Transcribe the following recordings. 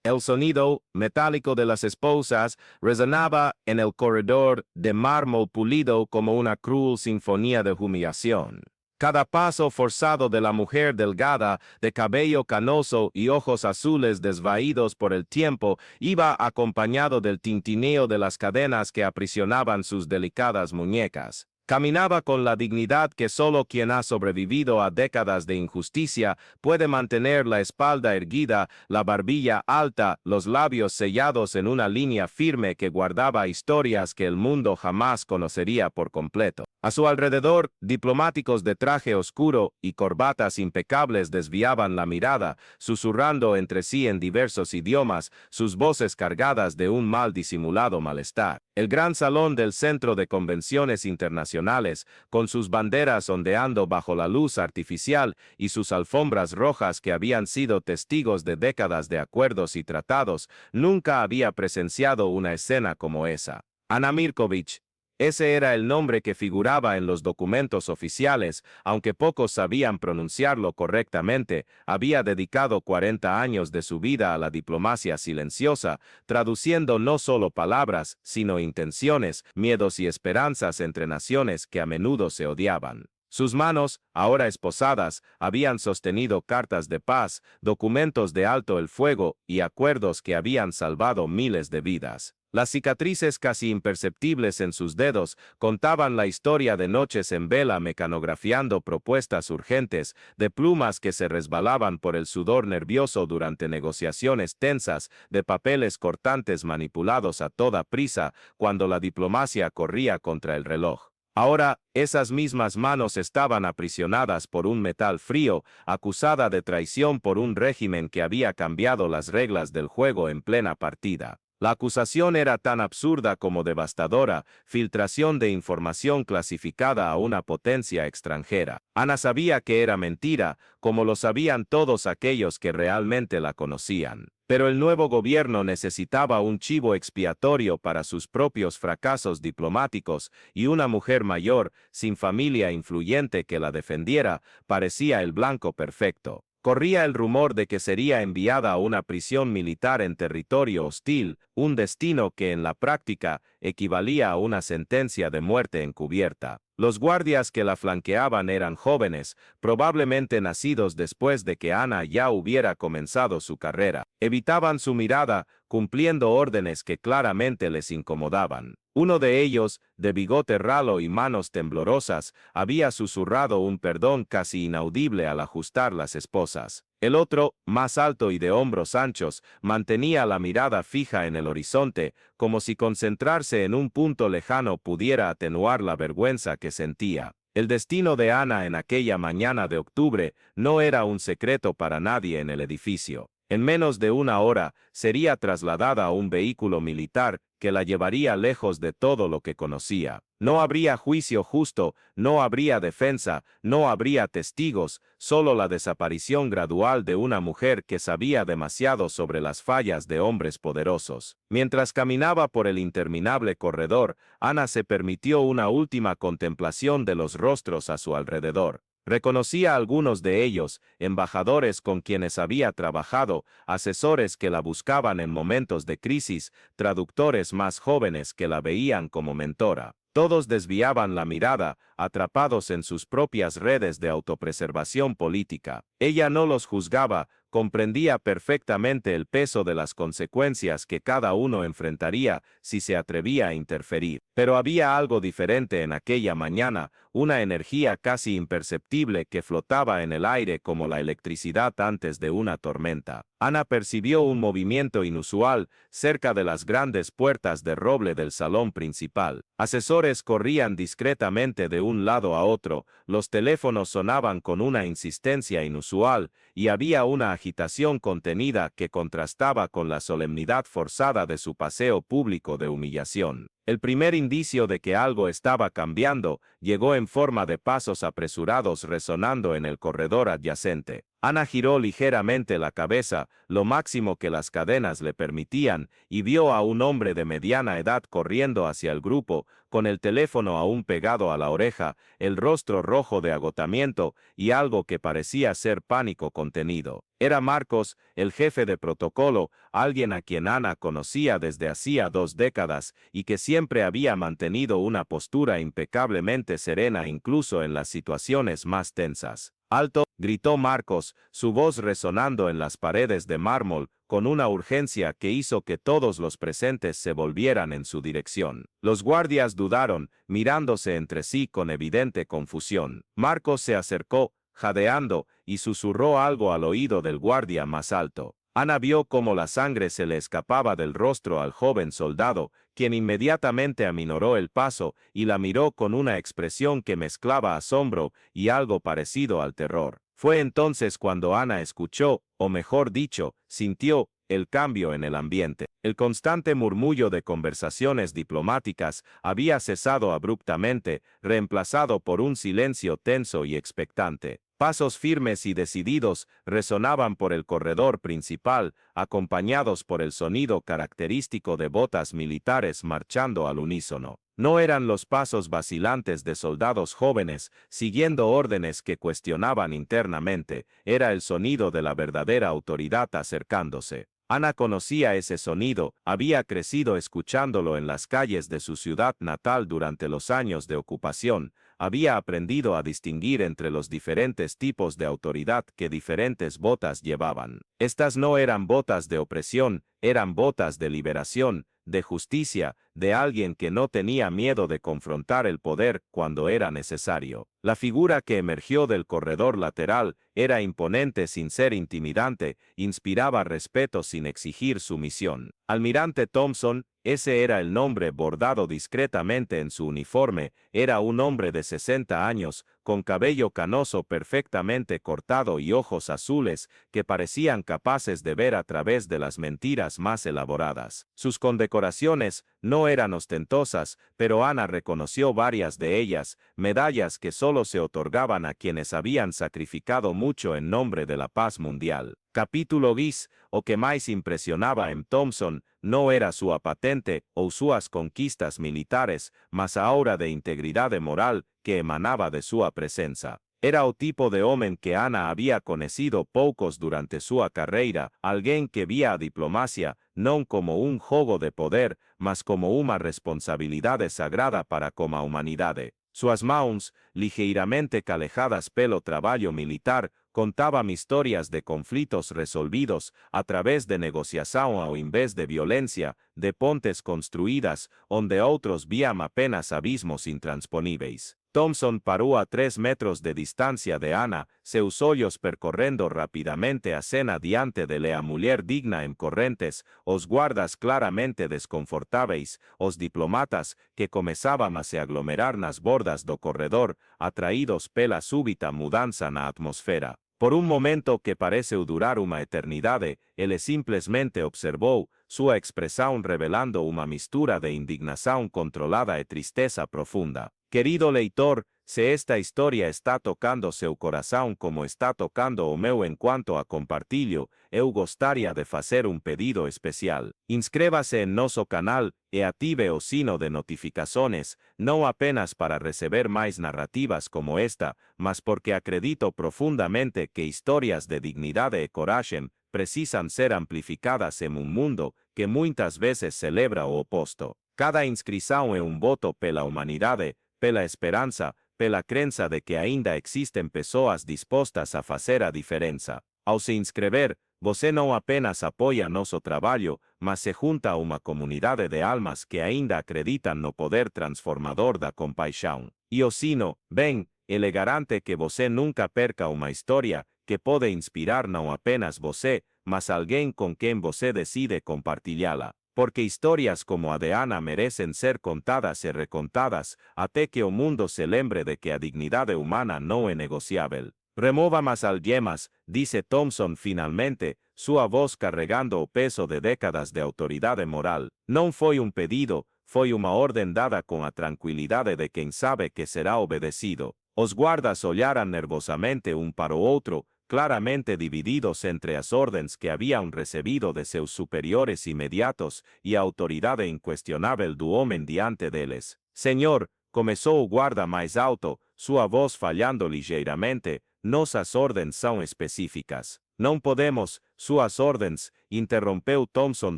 El sonido metálico de las esposas resonaba en el corredor de mármol pulido como una cruel sinfonía de humillación. Cada paso forzado de la mujer delgada, de cabello canoso y ojos azules desvaídos por el tiempo, iba acompañado del tintineo de las cadenas que aprisionaban sus delicadas muñecas. Caminaba con la dignidad que solo quien ha sobrevivido a décadas de injusticia puede mantener la espalda erguida, la barbilla alta, los labios sellados en una línea firme que guardaba historias que el mundo jamás conocería por completo. A su alrededor, diplomáticos de traje oscuro y corbatas impecables desviaban la mirada, susurrando entre sí en diversos idiomas, sus voces cargadas de un mal disimulado malestar. El gran salón del Centro de Convenciones Internacionales, con sus banderas ondeando bajo la luz artificial y sus alfombras rojas que habían sido testigos de décadas de acuerdos y tratados, nunca había presenciado una escena como esa. Ana Mirkovich. Ese era el nombre que figuraba en los documentos oficiales, aunque pocos sabían pronunciarlo correctamente. Había dedicado 40 años de su vida a la diplomacia silenciosa, traduciendo no solo palabras, sino intenciones, miedos y esperanzas entre naciones que a menudo se odiaban. Sus manos, ahora esposadas, habían sostenido cartas de paz, documentos de alto el fuego y acuerdos que habían salvado miles de vidas. Las cicatrices casi imperceptibles en sus dedos contaban la historia de noches en vela mecanografiando propuestas urgentes, de plumas que se resbalaban por el sudor nervioso durante negociaciones tensas, de papeles cortantes manipulados a toda prisa cuando la diplomacia corría contra el reloj. Ahora, esas mismas manos estaban aprisionadas por un metal frío, acusada de traición por un régimen que había cambiado las reglas del juego en plena partida. La acusación era tan absurda como devastadora, filtración de información clasificada a una potencia extranjera. Ana sabía que era mentira, como lo sabían todos aquellos que realmente la conocían. Pero el nuevo gobierno necesitaba un chivo expiatorio para sus propios fracasos diplomáticos, y una mujer mayor, sin familia influyente que la defendiera, parecía el blanco perfecto. Corría el rumor de que sería enviada a una prisión militar en territorio hostil, un destino que en la práctica equivalía a una sentencia de muerte encubierta. Los guardias que la flanqueaban eran jóvenes, probablemente nacidos después de que Ana ya hubiera comenzado su carrera. Evitaban su mirada, cumpliendo órdenes que claramente les incomodaban. Uno de ellos, de bigote ralo y manos temblorosas, había susurrado un perdón casi inaudible al ajustar las esposas. El otro, más alto y de hombros anchos, mantenía la mirada fija en el horizonte, como si concentrarse en un punto lejano pudiera atenuar la vergüenza que sentía. El destino de Ana en aquella mañana de octubre no era un secreto para nadie en el edificio. En menos de una hora, sería trasladada a un vehículo militar que la llevaría lejos de todo lo que conocía. No habría juicio justo, no habría defensa, no habría testigos, solo la desaparición gradual de una mujer que sabía demasiado sobre las fallas de hombres poderosos. Mientras caminaba por el interminable corredor, Ana se permitió una última contemplación de los rostros a su alrededor. Reconocía a algunos de ellos, embajadores con quienes había trabajado, asesores que la buscaban en momentos de crisis, traductores más jóvenes que la veían como mentora. Todos desviaban la mirada, atrapados en sus propias redes de autopreservación política. Ella no los juzgaba, comprendía perfectamente el peso de las consecuencias que cada uno enfrentaría si se atrevía a interferir. Pero había algo diferente en aquella mañana, una energía casi imperceptible que flotaba en el aire como la electricidad antes de una tormenta. Ana percibió un movimiento inusual cerca de las grandes puertas de roble del salón principal. Asesores corrían discretamente de un lado a otro, los teléfonos sonaban con una insistencia inusual, y había una agitación contenida que contrastaba con la solemnidad forzada de su paseo público de humillación. El primer indicio de que algo estaba cambiando llegó en forma de pasos apresurados resonando en el corredor adyacente. Ana giró ligeramente la cabeza, lo máximo que las cadenas le permitían, y vio a un hombre de mediana edad corriendo hacia el grupo, con el teléfono aún pegado a la oreja, el rostro rojo de agotamiento y algo que parecía ser pánico contenido. Era Marcos, el jefe de protocolo, alguien a quien Ana conocía desde hacía 2 décadas y que siempre había mantenido una postura impecablemente serena incluso en las situaciones más tensas. ¡Alto!, gritó Marcos, su voz resonando en las paredes de mármol, con una urgencia que hizo que todos los presentes se volvieran en su dirección. Los guardias dudaron, mirándose entre sí con evidente confusión. Marcos se acercó, jadeando, y susurró algo al oído del guardia más alto. Ana vio cómo la sangre se le escapaba del rostro al joven soldado, quien inmediatamente aminoró el paso y la miró con una expresión que mezclaba asombro y algo parecido al terror. Fue entonces cuando Ana escuchó, o mejor dicho, sintió, el cambio en el ambiente. El constante murmullo de conversaciones diplomáticas había cesado abruptamente, reemplazado por un silencio tenso y expectante. Pasos firmes y decididos resonaban por el corredor principal, acompañados por el sonido característico de botas militares marchando al unísono. No eran los pasos vacilantes de soldados jóvenes, siguiendo órdenes que cuestionaban internamente, era el sonido de la verdadera autoridad acercándose. Ana conocía ese sonido, había crecido escuchándolo en las calles de su ciudad natal durante los años de ocupación, había aprendido a distinguir entre los diferentes tipos de autoridad que diferentes botas llevaban. Estas no eran botas de opresión, eran botas de liberación, de justicia, de alguien que no tenía miedo de confrontar el poder cuando era necesario. La figura que emergió del corredor lateral era imponente sin ser intimidante, inspiraba respeto sin exigir sumisión. Almirante Thompson, ese era el nombre bordado discretamente en su uniforme, era un hombre de 60 años, con cabello canoso perfectamente cortado y ojos azules que parecían capaces de ver a través de las mentiras más elaboradas. Sus condecoraciones no eran ostentosas, pero Ana reconoció varias de ellas, medallas que solo se otorgaban a quienes habían sacrificado mucho en nombre de la paz mundial. Capítulo 10, o que más impresionaba en Thompson, no era su patente ou sus conquistas militares, mas a aura de integridade moral que emanaba de su presencia. Era o tipo de homem que Ana había conocido poucos durante su carreira, alguém que via a diplomacia non como un jogo de poder, mas como uma responsabilidade sagrada para como a humanidade. Suas mãos, ligeiramente calejadas pelo trabalho militar, contaban historias de conflictos resolvidos a través de negociación ao invés de violencia, de pontes construídas, onde outros vían apenas abismos intransponíveis. Thompson paró a 3 metros de distancia de Ana, seus olhos percorrendo rapidamente a cena diante de la mulher digna en correntes, os guardas claramente desconfortáveis, os diplomatas que começaban a se aglomerar nas bordas do corredor, atraídos pela súbita mudanza na atmosfera. Por un momento que parece durar una eternidade, ele simplesmente observou, sua expresión revelando una mistura de indignación controlada e tristeza profunda. Querido leitor, se esta historia está tocando seu coração como está tocando o meu en cuanto a compartilho, eu gostaria de fazer un pedido especial. Inscreva-se en nosso canal e ative o sino de notificações, não apenas para receber mais narrativas como esta, mas porque acredito profundamente que historias de dignidade e coragem precisam ser amplificadas en un mundo que muitas vezes celebra o oposto. Cada inscrição é un voto pela humanidade, pela esperança, pela crença de que ainda existem pessoas dispostas a fazer a diferença. Ao se inscrever, você não apenas apoia nosso trabalho, mas se junta a uma comunidade de almas que ainda acreditam no poder transformador da compaixão. E o sino, bem, ele garante que você nunca perca uma história que pode inspirar não apenas você, mas alguém com quem você decide compartilhá-la. Porque historias como a de Ana merecen ser contadas y recontadas, até que o mundo se lembre de que a dignidade humana no es negociável. Remova más algemas, dice Thompson finalmente, sua voz carregando o peso de décadas de autoridade moral. Non foi un pedido, foi uma orden dada con a tranquilidade de quem sabe que será obedecido. Os guardas olharam nervosamente um para o outro, claramente divididos entre as ordens que habían recebido de seus superiores inmediatos e a autoridade inquestionável do homem diante deles. Senhor, começou o guarda mais alto, sua voz falhando ligeiramente, nossas ordens são específicas. Não podemos, suas ordens, interrompeu Thompson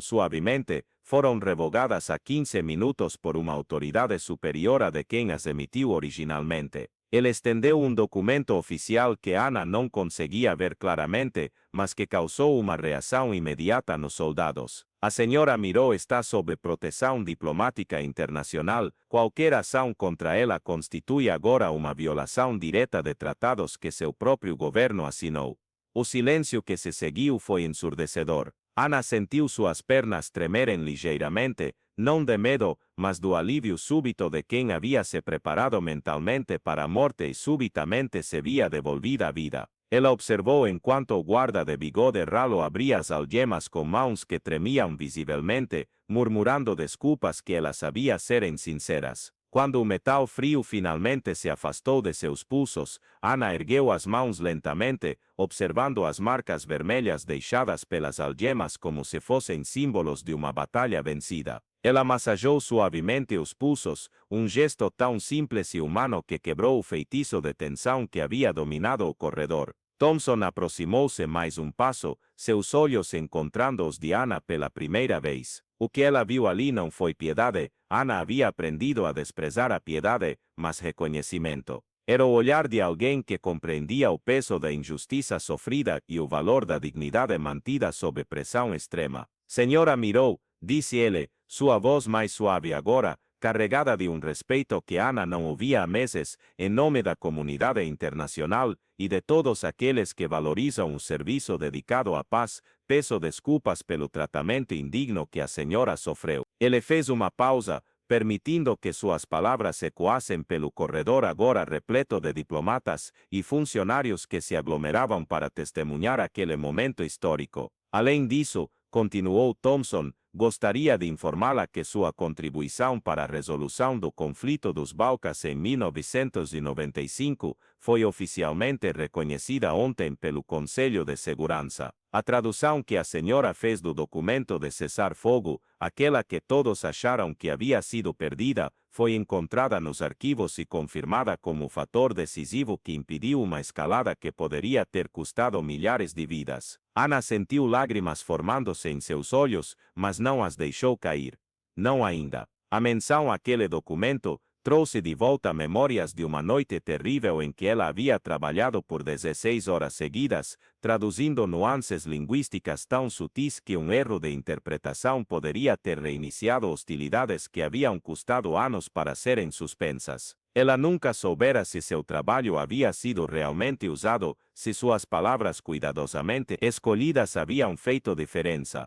suavemente, foram revogadas há 15 minutos por uma autoridade superior a de quem as emitiu originalmente. Ele estendeu um documento oficial que Ana não conseguia ver claramente, mas que causou uma reação imediata nos soldados. A senhora Miró está sob proteção diplomática internacional. Qualquer ação contra ela constitui agora uma violação direta de tratados que seu próprio governo assinou. O silêncio que se seguiu foi ensurdecedor. Ana sentiu suas pernas tremerem ligeiramente, não de medo, mas do alívio súbito de quem havia se preparado mentalmente para a morte e subitamente se via devolvida a vida. Ela observou enquanto o guarda de bigode ralo abria as algemas com mãos que tremiam visivelmente, murmurando desculpas que ela sabia serem sinceras. Quando o metal frio finalmente se afastou de seus pulsos, Ana ergueu as mãos lentamente, observando as marcas vermelhas deixadas pelas algemas como se fossem símbolos de uma batalha vencida. Ela massageou suavemente os pulsos, um gesto tão simples e humano que quebrou o feitiço de tensão que havia dominado o corredor. Thompson aproximou-se mais um passo, seus olhos encontrando os de Ana pela primeira vez. O que ela viu ali não foi piedade, Ana havia aprendido a desprezar a piedade, mas reconhecimento. Era o olhar de alguém que compreendia o peso da injustiça sofrida e o valor da dignidade mantida sob pressão extrema. Senhora Miró, disse ele, sua voz mais suave agora, carregada de um respeito que Ana não ouvia há meses, em nome da comunidade internacional e de todos aqueles que valorizam o serviço dedicado à paz, peço desculpas pelo tratamento indigno que a senhora sofreu. Ele fez uma pausa, permitindo que suas palavras ecoassem pelo corredor agora repleto de diplomatas e funcionários que se aglomeravam para testemunhar aquele momento histórico. Além disso, continuou Thompson, gostaria de informá-la que sua contribuição para a resolução do conflito dos Balcãs em 1995 foi oficialmente reconhecida ontem pelo Conselho de Segurança. A tradução que a senhora fez do documento de cessar-fogo, aquela que todos acharam que havia sido perdida, foi encontrada nos arquivos e confirmada como o fator decisivo que impediu uma escalada que poderia ter custado milhares de vidas. Ana sentiu lágrimas formando-se em seus olhos, mas não as deixou cair. Não ainda. A menção àquele documento trouxe de volta memórias de uma noite terrível em que ela havia trabalhado por 16 horas seguidas, traduzindo nuances linguísticas tão sutis que um erro de interpretação poderia ter reiniciado hostilidades que haviam custado anos para serem suspensas. Ela nunca soubera se seu trabalho havia sido realmente usado, se suas palavras cuidadosamente escolhidas haviam feito diferença.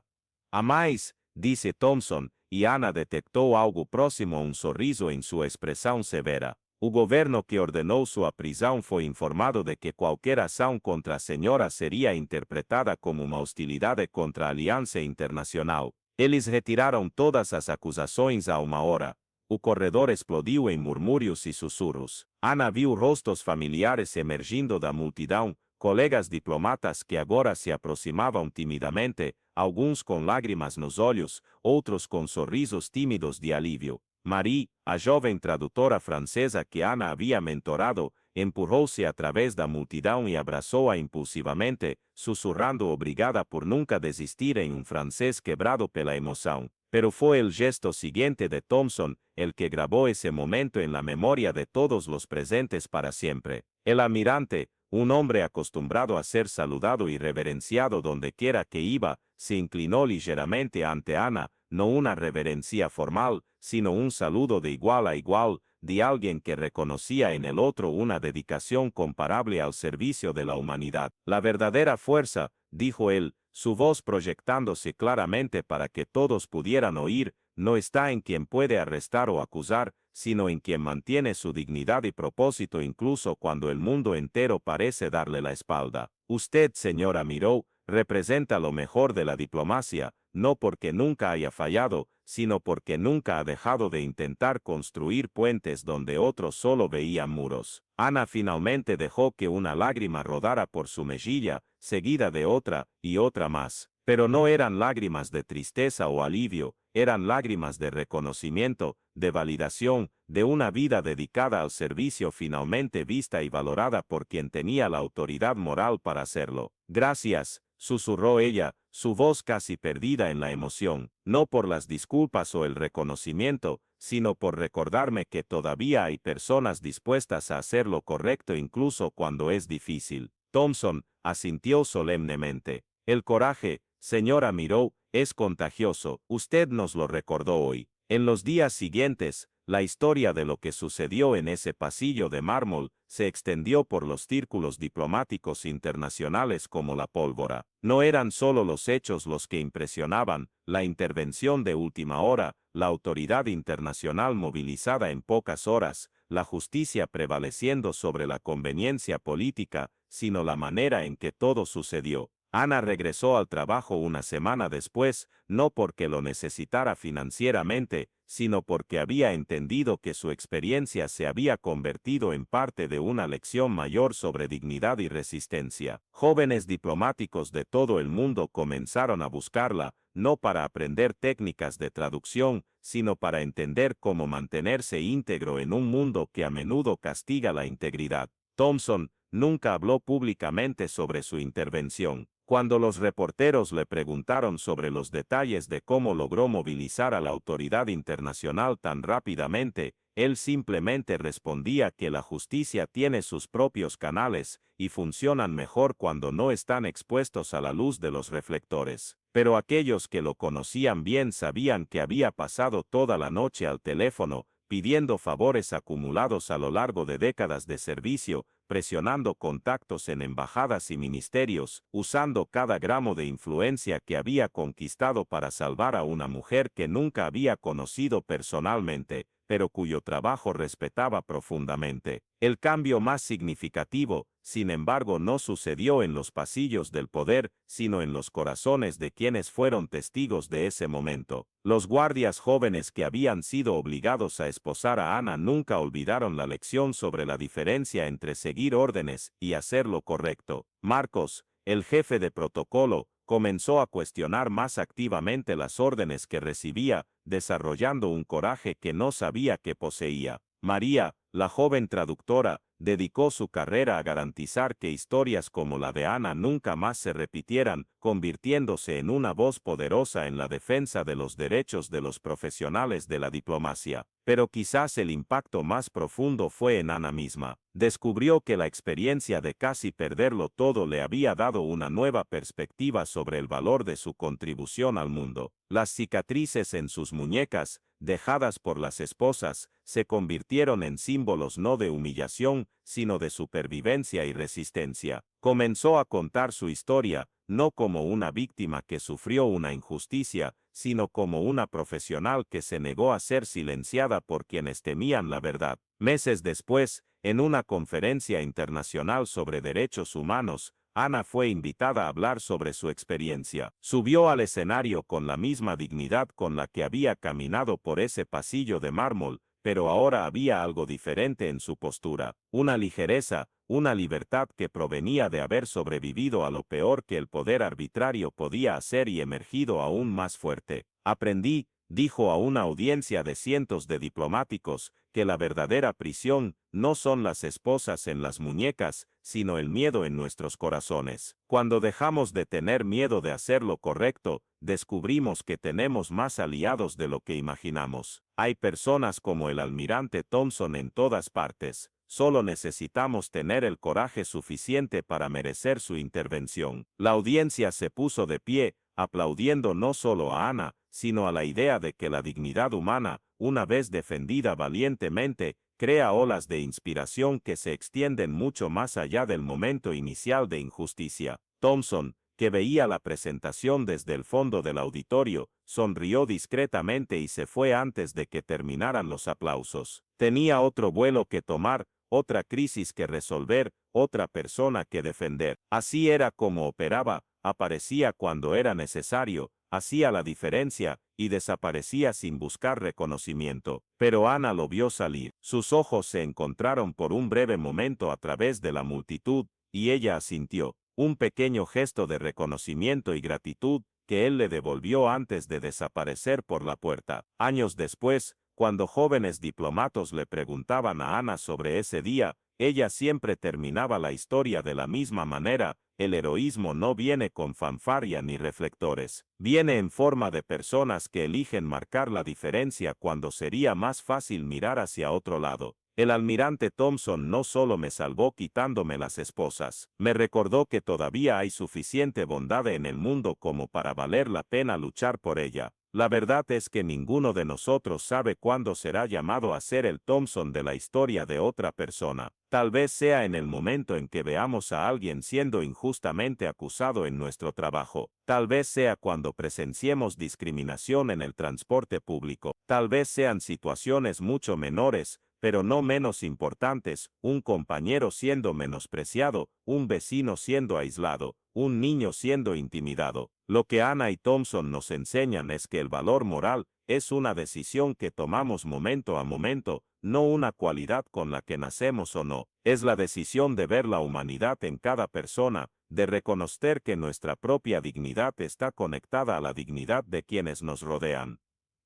A mais, disse Thompson, e Ana detectou algo próximo a um sorriso em sua expressão severa. O governo que ordenou sua prisão foi informado de que qualquer ação contra a senhora seria interpretada como uma hostilidade contra a Aliança Internacional. Eles retiraram todas as acusações a uma hora. O corredor explodiu em murmúrios e sussurros. Ana viu rostos familiares emergindo da multidão, colegas diplomatas que agora se aproximavam timidamente, alguns com lágrimas nos olhos, outros com sorrisos tímidos de alívio. Marie, a jovem tradutora francesa que Ana havia mentorado, empurrou-se através da multidão e abraçou-a impulsivamente, sussurrando obrigada por nunca desistir em um francês quebrado pela emoção. Pero fue el gesto siguiente de Thompson el que grabó ese momento en la memoria de todos los presentes para siempre. El almirante, un hombre acostumbrado a ser saludado y reverenciado donde quiera que iba, se inclinó ligeramente ante Ana, no una reverencia formal, sino un saludo de igual a igual, de alguien que reconocía en el otro una dedicación comparable al servicio de la humanidad. La verdadera fuerza, dijo él, su voz proyectándose claramente para que todos pudieran oír, no está en quien puede arrestar o acusar, sino en quien mantiene su dignidad y propósito incluso cuando el mundo entero parece darle la espalda. Usted, señora Miró, representa lo mejor de la diplomacia, no porque nunca haya fallado, sino porque nunca ha dejado de intentar construir puentes donde otros solo veían muros. Ana finalmente dejó que una lágrima rodara por su mejilla, seguida de otra y otra más. Pero no eran lágrimas de tristeza o alivio, eran lágrimas de reconocimiento, de validación, de una vida dedicada al servicio finalmente vista y valorada por quien tenía la autoridad moral para hacerlo. Gracias, susurró ella, su voz casi perdida en la emoción, no por las disculpas o el reconocimiento, sino por recordarme que todavía hay personas dispuestas a hacer lo correcto incluso cuando es difícil. Thompson asintió solemnemente. El coraje, señora Miró, es contagioso, usted nos lo recordó hoy. En los días siguientes, la historia de lo que sucedió en ese pasillo de mármol se extendió por los círculos diplomáticos internacionales como la pólvora. No eran solo los hechos los que impresionaban, la intervención de última hora, la autoridad internacional movilizada en pocas horas, la justicia prevaleciendo sobre la conveniencia política, sino la manera en que todo sucedió. Ana regresó al trabajo una semana después, no porque lo necesitara financieramente, sino porque había entendido que su experiencia se había convertido en parte de una lección mayor sobre dignidad y resistencia. Jóvenes diplomáticos de todo el mundo comenzaron a buscarla, no para aprender técnicas de traducción, sino para entender cómo mantenerse íntegro en un mundo que a menudo castiga la integridad. Thompson nunca habló públicamente sobre su intervención. Cuando los reporteros le preguntaron sobre los detalles de cómo logró movilizar a la autoridad internacional tan rápidamente, él simplemente respondía que la justicia tiene sus propios canales y funcionan mejor cuando no están expuestos a la luz de los reflectores. Pero aquellos que lo conocían bien sabían que había pasado toda la noche al teléfono, pidiendo favores acumulados a lo largo de décadas de servicio, presionando contactos en embajadas y ministerios, usando cada gramo de influencia que había conquistado para salvar a una mujer que nunca había conocido personalmente, pero cuyo trabajo respetaba profundamente. El cambio más significativo, sin embargo, no sucedió en los pasillos del poder, sino en los corazones de quienes fueron testigos de ese momento. Los guardias jóvenes que habían sido obligados a esposar a Ana nunca olvidaron la lección sobre la diferencia entre seguir órdenes y hacer lo correcto. Marcos, el jefe de protocolo, comenzó a cuestionar más activamente las órdenes que recibía, desarrollando un coraje que no sabía que poseía. María, la joven traductora, dedicó su carrera a garantizar que historias como la de Ana nunca más se repitieran, convirtiéndose en una voz poderosa en la defensa de los derechos de los profesionales de la diplomacia. Pero quizás el impacto más profundo fue en Ana misma. Descubrió que la experiencia de casi perderlo todo le había dado una nueva perspectiva sobre el valor de su contribución al mundo. Las cicatrices en sus muñecas, dejadas por las esposas, se convirtieron en símbolos no de humillación, sino de supervivencia y resistencia. Comenzó a contar su historia, no como una víctima que sufrió una injusticia, sino como una profesional que se negó a ser silenciada por quienes temían la verdad. Meses después, en una conferencia internacional sobre derechos humanos, Ana fue invitada a hablar sobre su experiencia. Subió al escenario con la misma dignidad con la que había caminado por ese pasillo de mármol, pero ahora había algo diferente en su postura, una ligereza, una libertad que provenía de haber sobrevivido a lo peor que el poder arbitrario podía hacer y emergido aún más fuerte. Aprendí, dijo a una audiencia de cientos de diplomáticos, que la verdadera prisión no son las esposas en las muñecas, sino el miedo en nuestros corazones. Cuando dejamos de tener miedo de hacer lo correcto, descubrimos que tenemos más aliados de lo que imaginamos. Hay personas como el almirante Thompson en todas partes. Solo necesitamos tener el coraje suficiente para merecer su intervención. La audiencia se puso de pie, aplaudiendo no solo a Ana, sino a la idea de que la dignidad humana, una vez defendida valientemente, crea olas de inspiración que se extienden mucho más allá del momento inicial de injusticia. Thompson, que veía la presentación desde el fondo del auditorio, sonrió discretamente y se fue antes de que terminaran los aplausos. Tenía otro vuelo que tomar, otra crisis que resolver, otra persona que defender. Así era como operaba, aparecía cuando era necesario, hacía la diferencia y desaparecía sin buscar reconocimiento. Pero Ana lo vio salir. Sus ojos se encontraron por un breve momento a través de la multitud, y ella asintió. Un pequeño gesto de reconocimiento y gratitud que él le devolvió antes de desaparecer por la puerta. Años después, cuando jóvenes diplomatos le preguntaban a Ana sobre ese día, ella siempre terminaba la historia de la misma manera: el heroísmo no viene con fanfarria ni reflectores, viene en forma de personas que eligen marcar la diferencia cuando sería más fácil mirar hacia otro lado. El almirante Thompson no solo me salvó quitándome las esposas, me recordó que todavía hay suficiente bondad en el mundo como para valer la pena luchar por ella. La verdad es que ninguno de nosotros sabe cuándo será llamado a ser el Thompson de la historia de otra persona. Tal vez sea en el momento en que veamos a alguien siendo injustamente acusado en nuestro trabajo. Tal vez sea cuando presenciemos discriminación en el transporte público. Tal vez sean situaciones mucho menores, pero no menos importantes: un compañero siendo menospreciado, un vecino siendo aislado, un niño siendo intimidado. Lo que Ana y Thompson nos enseñan es que el valor moral es una decisión que tomamos momento a momento, no una cualidad con la que nacemos o no. Es la decisión de ver la humanidad en cada persona, de reconocer que nuestra propia dignidad está conectada a la dignidad de quienes nos rodean,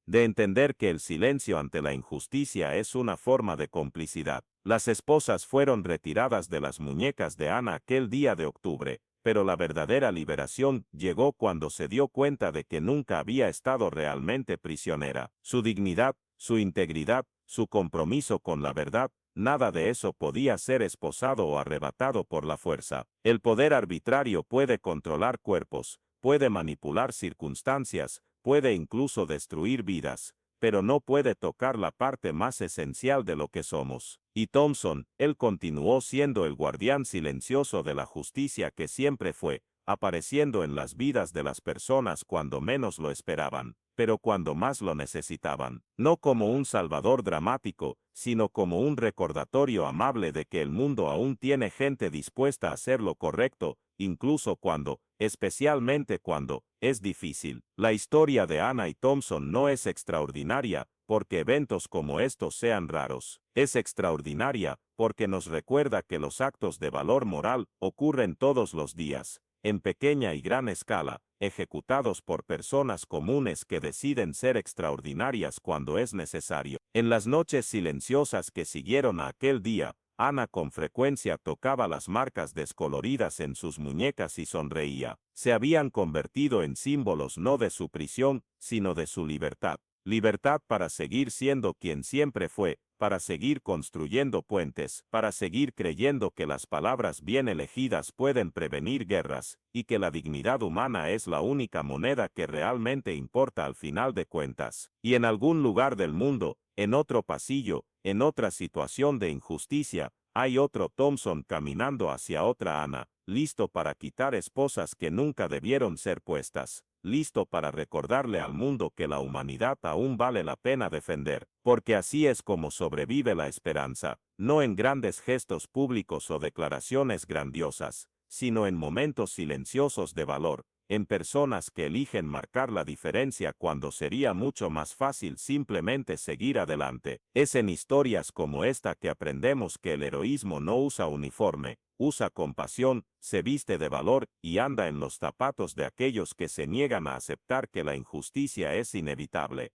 de entender que el silencio ante la injusticia es una forma de complicidad. Las esposas fueron retiradas de las muñecas de Ana aquel día de octubre, pero la verdadera liberación llegó cuando se dio cuenta de que nunca había estado realmente prisionera. Su dignidad, su integridad, su compromiso con la verdad, nada de eso podía ser esposado o arrebatado por la fuerza. El poder arbitrario puede controlar cuerpos, puede manipular circunstancias, puede incluso destruir vidas, pero no puede tocar la parte más esencial de lo que somos. Y Thompson, él continuó siendo el guardián silencioso de la justicia que siempre fue, apareciendo en las vidas de las personas cuando menos lo esperaban, pero cuando más lo necesitaban, no como un salvador dramático, sino como un recordatorio amable de que el mundo aún tiene gente dispuesta a hacer lo correcto, incluso cuando, especialmente cuando, es difícil. La historia de Ana y Thompson no es extraordinaria porque eventos como estos sean raros. Es extraordinaria porque nos recuerda que los actos de valor moral ocurren todos los días, en pequeña y gran escala, ejecutados por personas comunes que deciden ser extraordinarias cuando es necesario. En las noches silenciosas que siguieron a aquel día, Ana con frecuencia tocaba las marcas descoloridas en sus muñecas y sonreía. Se habían convertido en símbolos no de su prisión, sino de su libertad. Libertad para seguir siendo quien siempre fue, para seguir construyendo puentes, para seguir creyendo que las palabras bien elegidas pueden prevenir guerras, y que la dignidad humana es la única moneda que realmente importa al final de cuentas. Y en algún lugar del mundo, en otro pasillo, en otra situación de injusticia, hay otro Thompson caminando hacia otra Ana, listo para quitar esposas que nunca debieron ser puestas, listo para recordarle al mundo que la humanidad aún vale la pena defender, porque así es como sobrevive la esperanza, no en grandes gestos públicos o declaraciones grandiosas, sino en momentos silenciosos de valor, en personas que eligen marcar la diferencia cuando sería mucho más fácil simplemente seguir adelante. Es en historias como esta que aprendemos que el heroísmo no usa uniforme, usa compasión, se viste de valor y anda en los zapatos de aquellos que se niegan a aceptar que la injusticia es inevitable.